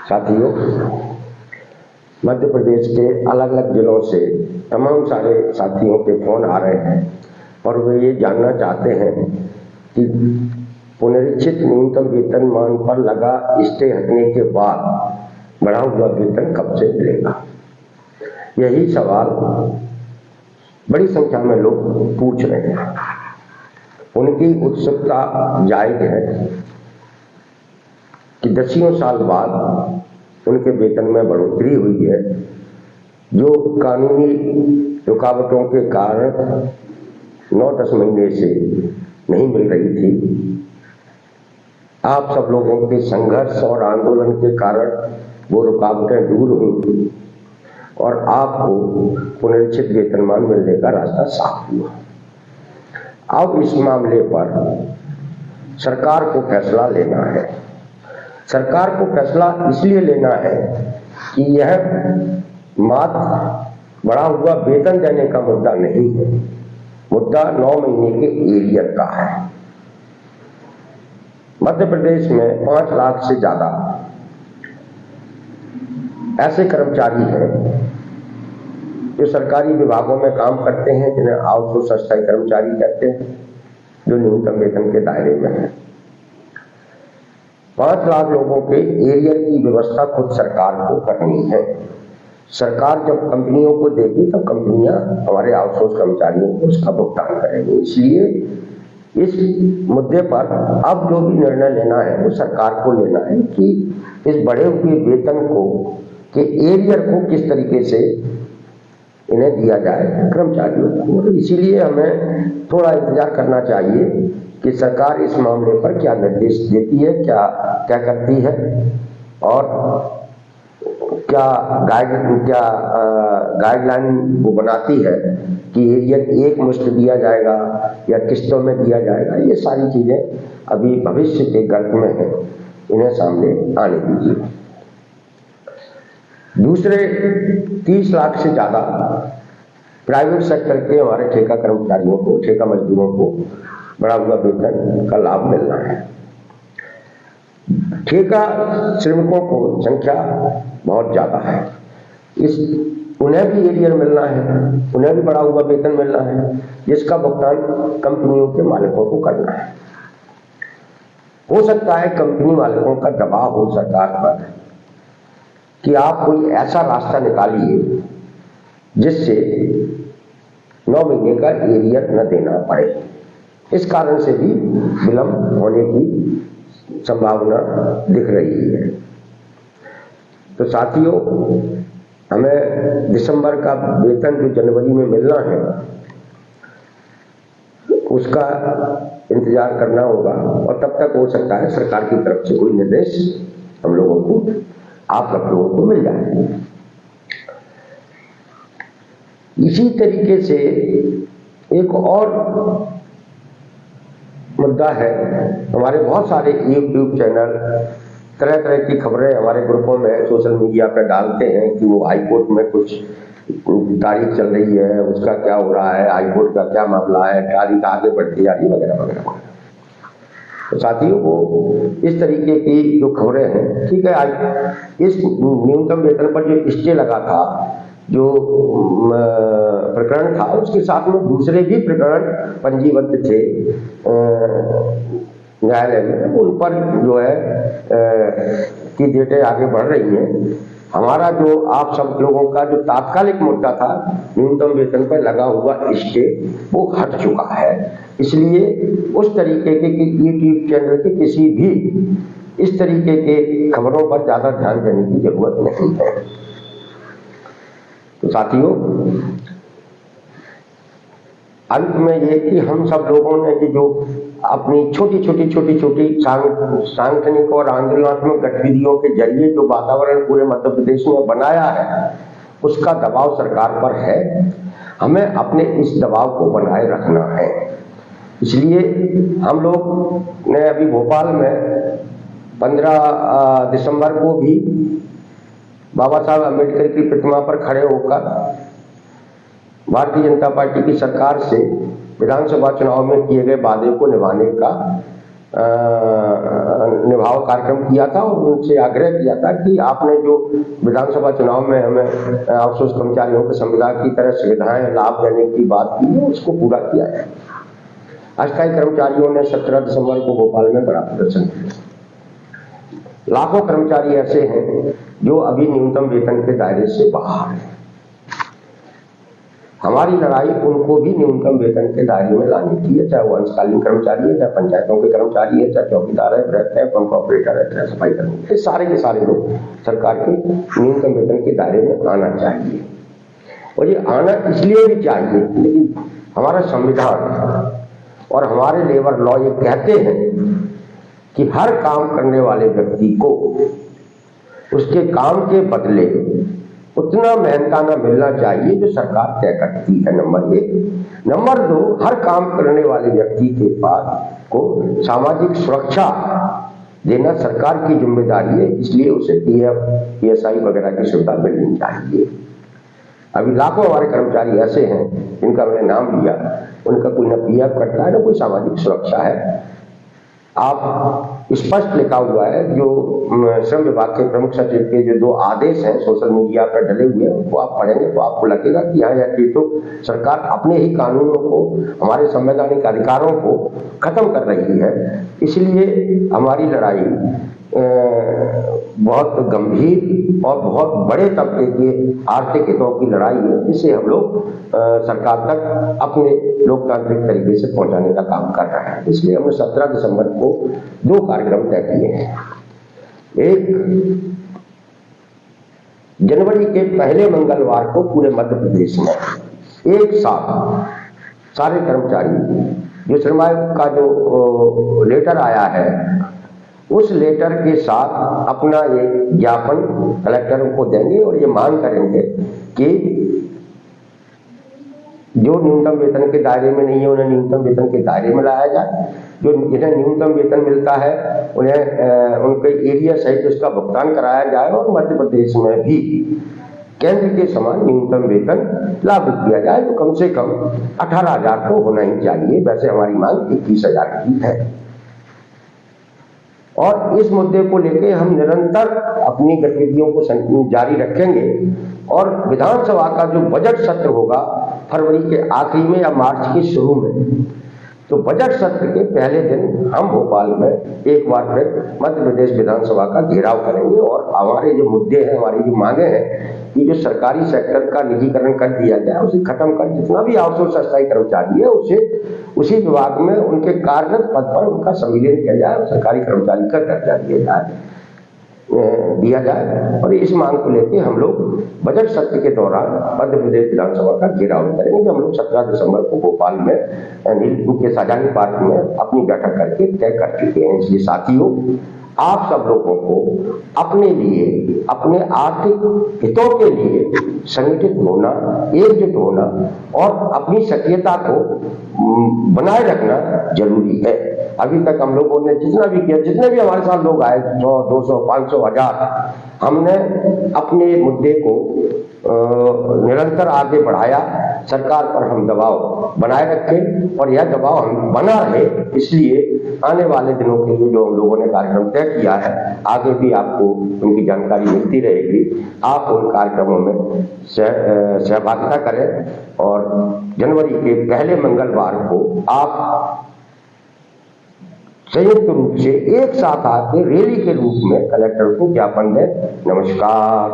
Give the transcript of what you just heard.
साथियों, मध्य प्रदेश के अलग अलग जिलों से तमाम सारे साथियों के फोन आ रहे हैं और वे ये जानना चाहते हैं कि पुनरीक्षित न्यूनतम वेतनमान पर लगा स्टे हटने के बाद बढ़ा हुआ वेतन कब से मिलेगा। यही सवाल बड़ी संख्या में लोग पूछ रहे हैं। उनकी उत्सुकता जायज है कि 10 साल बाद उनके वेतन में बढ़ोतरी हुई है, जो कानूनी रुकावटों के कारण 9-10 महीने से नहीं मिल रही थी। आप सब लोगों के संघर्ष और आंदोलन के कारण वो रुकावटें दूर हुई और आपको पुनरीक्षित वेतनमान मिलने का रास्ता साफ हुआ। अब इस मामले पर सरकार को फैसला लेना है। सरकार को फैसला इसलिए लेना है कि यह मात्र बढ़ा हुआ वेतन देने का मुद्दा नहीं है, मुद्दा 9 महीने के एरियर का है। मध्य प्रदेश में 5 लाख से ज्यादा ऐसे कर्मचारी हैं जो सरकारी विभागों में काम करते हैं, जिन्हें आउटसोर्स अस्थायी कर्मचारी कहते हैं, जो न्यूनतम वेतन के दायरे में है। 5 लाख लोगों के एरियर की व्यवस्था खुद सरकार को करनी है। सरकार जब कंपनियों को देगी तब कंपनियां हमारे आउटसोर्स कर्मचारियों को उसका भुगतान करेंगी। इसलिए इस मुद्दे पर अब जो भी निर्णय लेना है वो सरकार को लेना है कि इस बढ़े हुए वेतन को के एरियर को किस तरीके से इन्हें दिया जाए कर्मचारियों को। इसीलिए हमें थोड़ा इंतजार करना चाहिए कि सरकार इस मामले पर क्या निर्देश देती है, क्या करती है और क्या गाइडलाइन वो बनाती है कि एरियर एक मुश्त दिया जाएगा या किस्तों में दिया जाएगा। ये सारी चीजें अभी भविष्य के गर्भ में है, इन्हें सामने आने दीजिए। दूसरे 30 लाख से ज्यादा प्राइवेट सेक्टर के हमारे ठेका कर्मचारियों को, ठेका मजदूरों को बढ़ा हुआ वेतन का लाभ मिलना है। ठेका श्रमिकों को संख्या बहुत ज्यादा है, उन्हें भी एरियर मिलना है, उन्हें भी बढ़ा हुआ वेतन मिलना है, जिसका भुगतान कंपनियों के मालिकों को करना है। हो सकता है कंपनी मालिकों का दबाव हो सरकार पर कि आप कोई ऐसा रास्ता निकालिए जिससे 9 महीने का एरियर न देना पड़े। इस कारण से भी विलंब होने की संभावना दिख रही है। तो साथियों, हमें दिसंबर का वेतन जो जनवरी में मिलना है उसका इंतजार करना होगा और तब तक हो सकता है सरकार की तरफ से कोई निर्देश हम लोगों को, आप सब लोगों को मिल जाए। इसी तरीके से एक और मुद्दा है, हमारे बहुत सारे यूट्यूब चैनल तरह तरह की खबरें हमारे ग्रुपों में सोशल मीडिया पर डालते हैं कि वो हाई कोर्ट में कुछ तारीख चल रही है, उसका क्या हो रहा है, हाई कोर्ट का क्या मामला है, तारीख आगे बढ़ती जा रही वगैरह वगैरह। तो साथियों, वो इस तरीके की जो खबरें हैं, ठीक है, आज इस न्यूनतम वेतन पर जो स्टे लगा था, जो प्रकरण था, उसके साथ में दूसरे भी प्रकरण पंजीबद्ध थे न्यायालय में, उन पर जो है की डेटें आगे बढ़ रही हैं। हमारा जो आप सब लोगों का जो तात्कालिक मुद्दा था न्यूनतम वेतन पर लगा हुआ स्टे, वो हट चुका है। इसलिए उस तरीके के यूट्यूब चैनल के किसी भी इस तरीके के खबरों पर ज्यादा ध्यान देने की जरूरत नहीं है। तो साथियों, अंत में ये कि हम सब लोगों ने कि जो अपनी छोटी छोटी सांगठनिक और आंदोलनात्मक गतिविधियों के जरिए जो वातावरण पूरे मध्य प्रदेश में बनाया है, उसका दबाव सरकार पर है। हमें अपने इस दबाव को बनाए रखना है। इसलिए हम लोग ने अभी भोपाल में 15 दिसंबर को भी बाबा साहब अम्बेडकर की प्रतिमा पर खड़े होकर भारतीय जनता पार्टी की सरकार से विधानसभा चुनाव में किए गए वादे को निभाने का निभाव कार्यक्रम किया था और उनसे आग्रह किया था कि आपने जो विधानसभा चुनाव में हमें आउटसोर्स कर्मचारियों के संविदा की तरह सुविधाएं लाभ देने की बात की है, उसको पूरा किया है। अस्थायी कर्मचारियों ने 17 दिसंबर को भोपाल में बड़ा प्रदर्शन किया। लाखों कर्मचारी ऐसे हैं जो अभी न्यूनतम वेतन के दायरे से बाहर हैं। हमारी लड़ाई उनको भी न्यूनतम वेतन के दायरे में लाने की है, चाहे वो अंशकालीन कर्मचारी है, चाहे पंचायतों के कर्मचारी है, चाहे चौकीदार है, ब्रैक है, पंप ऑपरेटर है, चाहे सफाई कर्मी, ये सारे के सारे लोग सरकार के न्यूनतम वेतन के दायरे में आना चाहिए। और ये आना इसलिए भी चाहिए, लेकिन हमारा संविधान और हमारे लेबर लॉ ये कहते हैं कि हर काम करने वाले व्यक्ति को उसके काम के बदले उतना मेहनताना मिलना चाहिए जो सरकार तय करती है, नंबर 1। नंबर 2, हर काम करने वाले व्यक्ति के पास को सामाजिक सुरक्षा देना सरकार की जिम्मेदारी है, इसलिए उसे पीएफ, पीएसआई वगैरह की सुविधा मिलनी चाहिए। अभी लाखों हमारे कर्मचारी ऐसे हैं जिनका मैंने नाम लिया, उनका कोई न पीएफ करता है न कोई सामाजिक सुरक्षा है। आप स्पष्ट लिखा हुआ है, जो श्रम विभाग के प्रमुख सचिव के जो 2 आदेश हैं सोशल मीडिया पर डले हुए हैं, उनको आप पढ़ेंगे तो आपको लगेगा कि यहाँ ये तो सरकार अपने ही कानूनों को, हमारे संवैधानिक अधिकारों को खत्म कर रही है। इसलिए हमारी लड़ाई बहुत गंभीर और बहुत बड़े तबके के आर्थिक हितों की लड़ाई है, जिसे हम लोग सरकार तक अपने लोकतांत्रिक तरीके से पहुंचाने का काम कर रहे हैं। इसलिए हमने 17 दिसंबर को 2 कार्यक्रम तय किए हैं। एक, जनवरी के पहले मंगलवार को पूरे मध्य प्रदेश में एक साथ सारे कर्मचारी, जो श्रम आयोग का जो लेटर आया है उस लेटर के साथ अपना एक ज्ञापन कलेक्टरों को देंगे और ये मांग करेंगे कि जो न्यूनतम वेतन के दायरे में नहीं है उन्हें न्यूनतम वेतन के दायरे में लाया जाए, जो जिन्हें न्यूनतम वेतन मिलता है उन्हें उनके एरिया सहित उसका भुगतान कराया जाए और मध्य प्रदेश में भी केंद्र के समान न्यूनतम वेतन लागू किया जाए, तो कम से कम 18,000 तो होना ही चाहिए। वैसे हमारी मांग 21,000 की है और इस मुद्दे को लेकर हम निरंतर अपनी गतिविधियों को जारी रखेंगे और विधानसभा का जो बजट सत्र होगा फरवरी के आखिरी में या मार्च के शुरू में, तो बजट सत्र के पहले दिन हम भोपाल में एक बार फिर मध्य प्रदेश विधानसभा का घेराव करेंगे और हमारे जो मुद्दे हैं, हमारी जो मांगे हैं कि जो सरकारी सेक्टर का निजीकरण कर दिया जाए, उसे खत्म कर, जितना भी आउटसोर्स अस्थायी कर्मचारी है उसे उसी विभाग में उनके कार्यरत पद पर उनका संविलियन किया जाए, सरकारी कर्मचारी का दर्जा दिया जाए। और इस मांग को लेकर हम लोग बजट सत्र के दौरान मध्य प्रदेश विधानसभा का घेराव करेंगे। हम लोग 17 दिसंबर को भोपाल में नीलू के साजानी पार्क में अपनी बैठक करके तय कर चुके हैं। इसलिए साथियों, आप सब लोगों को अपने लिए, अपने आर्थिक हितों के लिए संगठित होना, एकजुट होना और अपनी सक्रियता को बनाए रखना जरूरी है। अभी तक हम लोगों ने जितना भी किया, जितने भी हमारे साथ लोग आए, 100, 200, 500, 1000, हमने अपने मुद्दे को निरंतर आगे बढ़ाया। सरकार पर हम दबाव बनाए रखें और यह दबाव हम बना रहे, इसलिए आने वाले दिनों के लिए जो हम लोगों ने कार्यक्रम तय किया है, आगे भी आपको उनकी जानकारी मिलती रहेगी। आप उन कार्यक्रमों में सहभागिता करें और जनवरी के पहले मंगलवार को आप संयुक्त रूप से एक साथ आके रैली के रूप में कलेक्टर को ज्ञापन दें। नमस्कार।